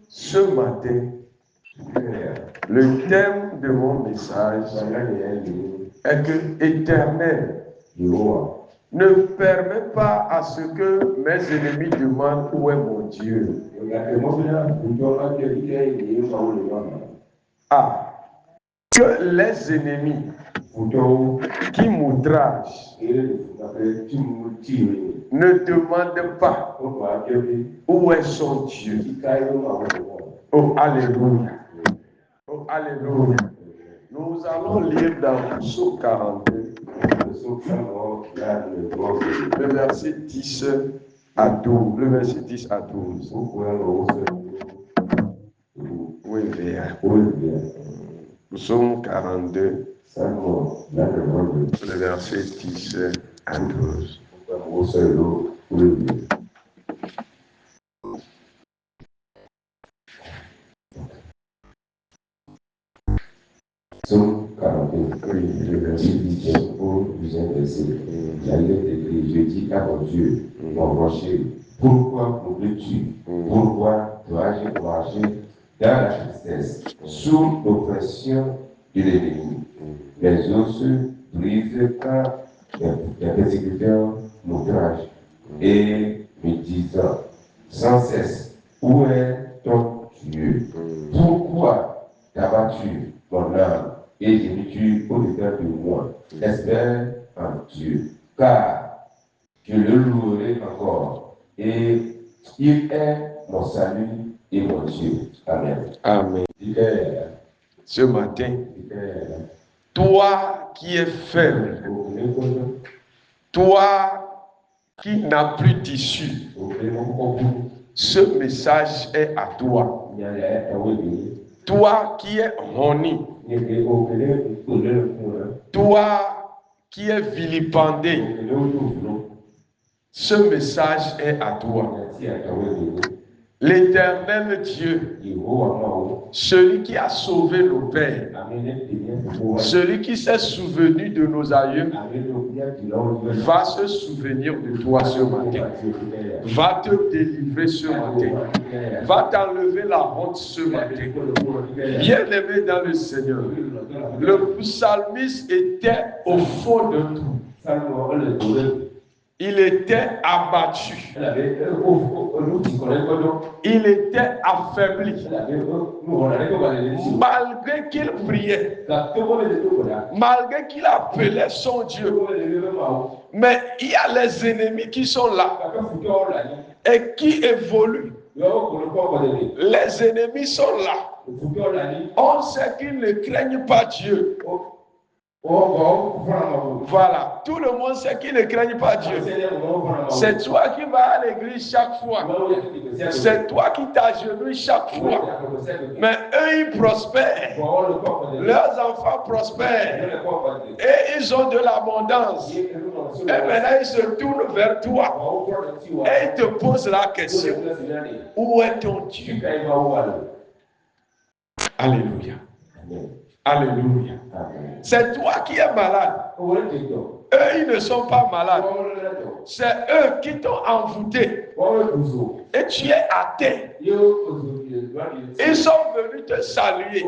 Ce matin, le thème de mon message est que Éternel ne permet pas à ce que mes ennemis demandent où est mon Dieu. Ah, que les ennemis qui m'outragent ne demandent pas où est son Dieu. Oh, alléluia. Oh, alléluia. Nous allons lire dans Psaume 42, le verset 10 à 12. Le verset 10 à 12. Oui, bien. Psaume 42, le verset 10 à 12. Psaume 41, le verset 10 au 12e verset. J'allais écrire, je dis à mon Dieu, mon rocher, pourquoi m'oublies-tu? Pourquoi dois-je marcher dans la tristesse, sous l'oppression de l'ennemi? Mes os brisent quand les persécuteurs m'outragent et me disent sans cesse, où est ton Dieu? Pourquoi t'as-tu mon âme et gémis-tu au-dedans de moi? Espère en Dieu, car je le louerai encore, et il est mon salut et mon Dieu. Amen. Amen. Ce matin, toi qui es faible, toi qui n'as plus d'issue, ce message est à toi. Toi qui es honni, toi qui es vilipendé, ce message est à toi. L'Éternel Dieu, celui qui a sauvé nos pères, celui qui s'est souvenu de nos aïeux, va se souvenir de toi ce matin, va te délivrer ce matin, va t'enlever la honte ce matin. Bien-aimé dans le Seigneur, le psalmiste était au fond de tout. Il était abattu. Il était affaibli. Malgré qu'il priait, malgré qu'il appelait son Dieu. Mais il y a les ennemis qui sont là et qui évoluent. Les ennemis sont là. On sait qu'ils ne craignent pas Dieu. Voilà, tout le monde sait qu'ils ne craignent pas Dieu. C'est toi qui vas à l'église chaque fois. C'est toi qui t'agenouilles chaque fois. Mais eux, ils prospèrent. Leurs enfants prospèrent. Et ils ont de l'abondance. Et maintenant, ils se tournent vers toi. Et ils te posent la question. Où est ton Dieu? Alléluia. Alléluia. C'est toi qui es malade. Eux, ils ne sont pas malades. C'est eux qui t'ont envoûté. Et tu es athée. Ils sont venus te saluer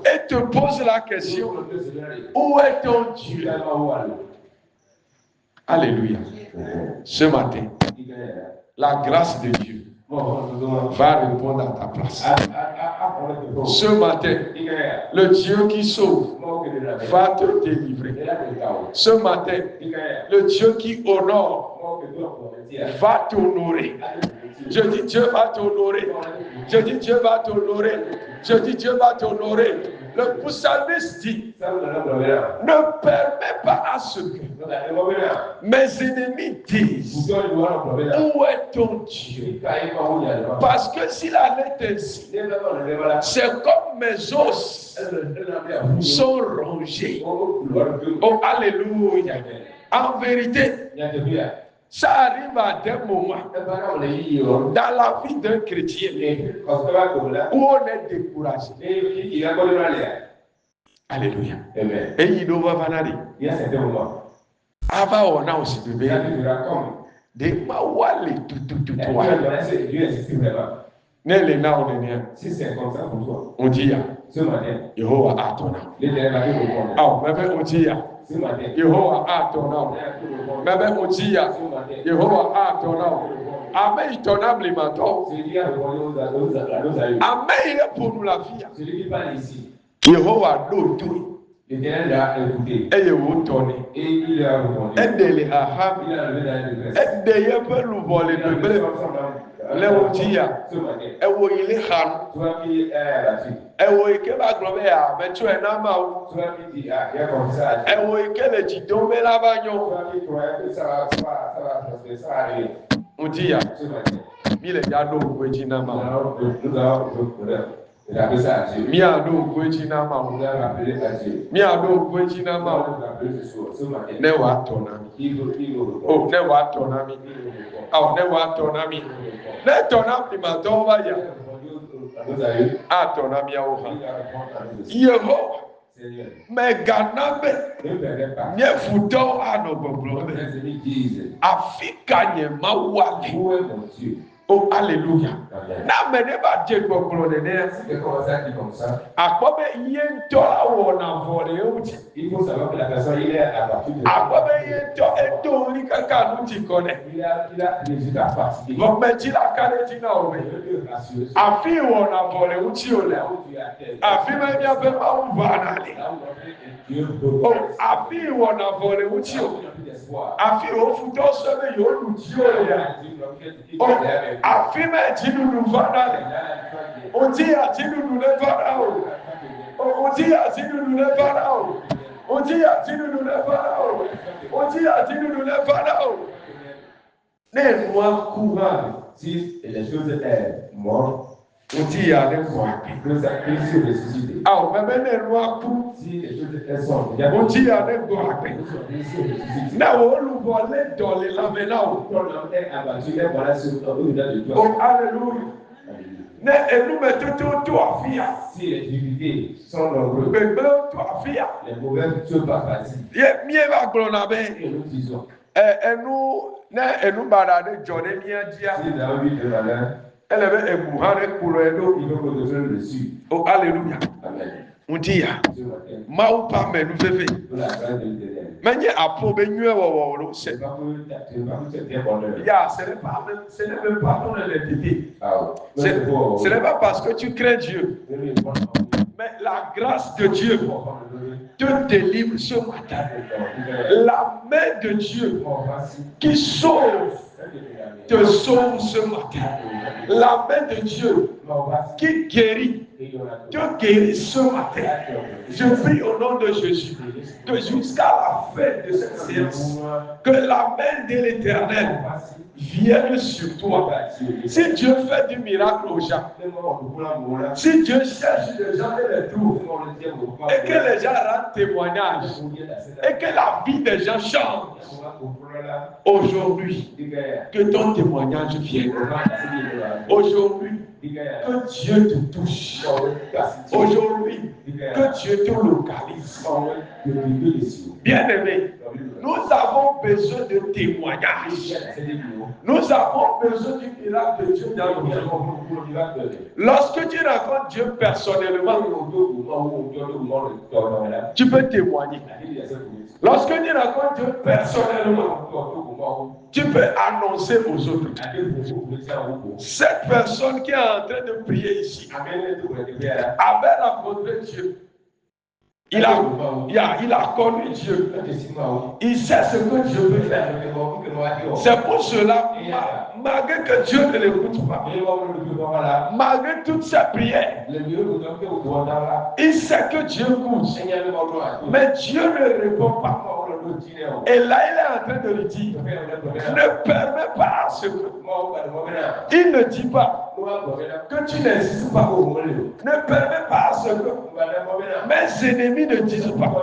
et te posent la question. Où est ton Dieu? Alléluia. Ce matin, la grâce de Dieu va répondre à ta place. Ce matin, le Dieu qui sauve va te délivrer. Ce matin, le Dieu qui honore va t'honorer. Je dis Dieu va t'honorer. Je dis Dieu va t'honorer. Je dis Dieu va t'honorer. Le psalmiste dit, ne permets pas à ce que mes ennemis disent, où est ton Dieu? Parce que s'il allait ainsi, c'est comme mes os sont rongés. Oh, alléluia. En vérité, ça arrive à des moments dans la vie d'un chrétien où on est découragé. Alléluia. Et il doit venir. Ava on a aussi bébé. de ma wale tout. Dieu existe vraiment. Nele na onenia. Si c'est comme ça pour toi. On dit ya. Ce matin. Yehowa atona. L'Éternel va te répondre. Ah, bébé on dit ya. Ce matin. Yehowa atona. Bébé on dit ya. Yehowa atona. Amen itonable matin. Celui qui a répondu aux aïeux. Amen il est pour nous la vie. Celui qui parle ici. Yehowa l'auto. L'Éternel l'a écouté. Et il tourné. Et il a répondu. Aide-les à Il a levé la détresse. aide-les un peu le voler de blé. Leotia, ewo ile han, ewo ike ba globe ya, betu enama o, ewo ike le jidon be la banyo. Utia, bile jado kweji na ma. Mi ado kweji na ma. Mi ado kweji na ma. Ne wa tona. Oh, ne wa tona mi. Oh, ne wa tona mi. Ne tona mi ma tova ya. Ah, tona mi ya oha. Yeho. Me ganabe. Nye futo ano boblobe. Afika nye mawale. Oh, alléluia. Na me ne ba je gbogbo de ne. Akpobe yen to la wona vole uti. Il faut savoir que la personne il est abattu de. Akpobe yen to eto ri kaka uti kone. Il a résultat particulier. Mo me ji la kale ji na o me. Afi wona vole uti o le. Afi me ya be ma u ba na le. Oh, afi wona vole uti o. Afi o futo so me yo lu ji o le. Oh, afi me ji lu va na le. O ti a ji lu le va na o. O ti a ji lu le va na o. O ti a ji lu le va na o. O ti a ji lu le va na o. Ne moi courant Si les choses est mort, o ti a ne moi. que ça Christ ressuscité. Ah, o bebe ne moi ku. Si les choses sont O ti a ne moi. ressuscité. Na o lu bo le do le la me na o. Ton homme est abattu, et voilà sur au-delà de toi. Oh, alléluia. Ne enu me to afia. Si les difficultés sont nombreuses, Bebe to afia. les mauvaises choses pas faciles. Ye mie ba glona be. Et nous disons, Enu ne enu bara de jode mi ajia. si nous avons eu de valeur, Elebe ebu ha ne kulo edo. il faut que nous soyons dessus. Oh, alléluia. Amen. Untia. Ce matin, Mau pa menu fefe. pour la grâce de l'Éternel. Menye apo be nyue wo lo se. C'est pas pour te faire bonheur. Ya, ce n'est même pas ton identité. Ah, Ce n'est pas parce que tu crains Dieu, mais la grâce de Dieu te délivre ce matin. La main de Dieu qui sauve te sauve ce matin. La main de Dieu qui guérit te guérit ce matin. Je prie au nom de Jésus que jusqu'à la fin de cette séance, que la main de l'Éternel vienne sur toi. Si Dieu fait du miracle aux gens, si Dieu cherche les gens et les trouve, et que les gens rendent témoignage, et que la vie des gens change, aujourd'hui, que ton témoignage vienne. Aujourd'hui, que Dieu te touche. Aujourd'hui, que Dieu te localise. Bien-aimé, nous avons besoin de témoignages. Nous avons besoin du miracle de Dieu dans nos vies. Lorsque tu rencontres Dieu personnellement, tu peux témoigner. Lorsque tu rencontres Dieu personnellement, tu peux annoncer aux autres. Cette personne qui est en train de prier ici avait rencontré Dieu. Il a connu Dieu. Il sait ce que Dieu peut faire. C'est pour cela, malgré que Dieu ne l'écoute pas, malgré toutes ses prières, il sait que Dieu écoute. Mais Dieu ne répond pas. Et là, il est en train de lui dire, ne permets pas à ce que. Il ne dit pas, Que tu n'insistes pas. Ne permets pas à ce que mes ennemis ne disent pas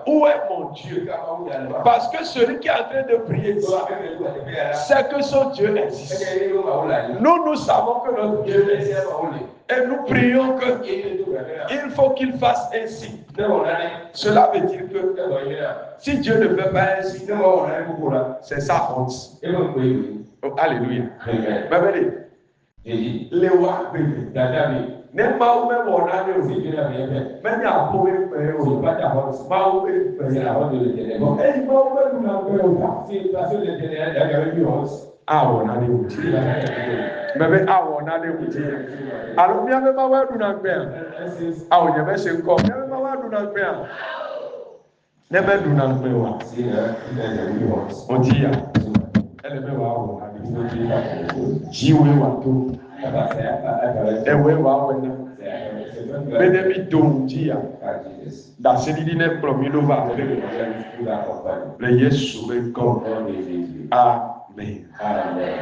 où est mon Dieu. Parce que celui qui est en train de prier, c'est que son Dieu existe. Nous savons que notre Dieu existe. Et nous prions qu'il faut qu'il fasse ainsi. Cela veut dire que si Dieu ne fait pas ainsi, c'est sa honte. Oh, alléluia. Les rois, même pas où même on a des aussi, même il y a un peu de pas d'avoir pas où et il va où même ah on a des outils mais ah on a des outils alors bien même pas où nous bien ah on y avait c'est encore bien même pas où nous bien never do not know on dit elle me va on a des outils jiwe wato ewe wa wena benemi donjia da sedidi ne promido va le Yesu be kom amen amen.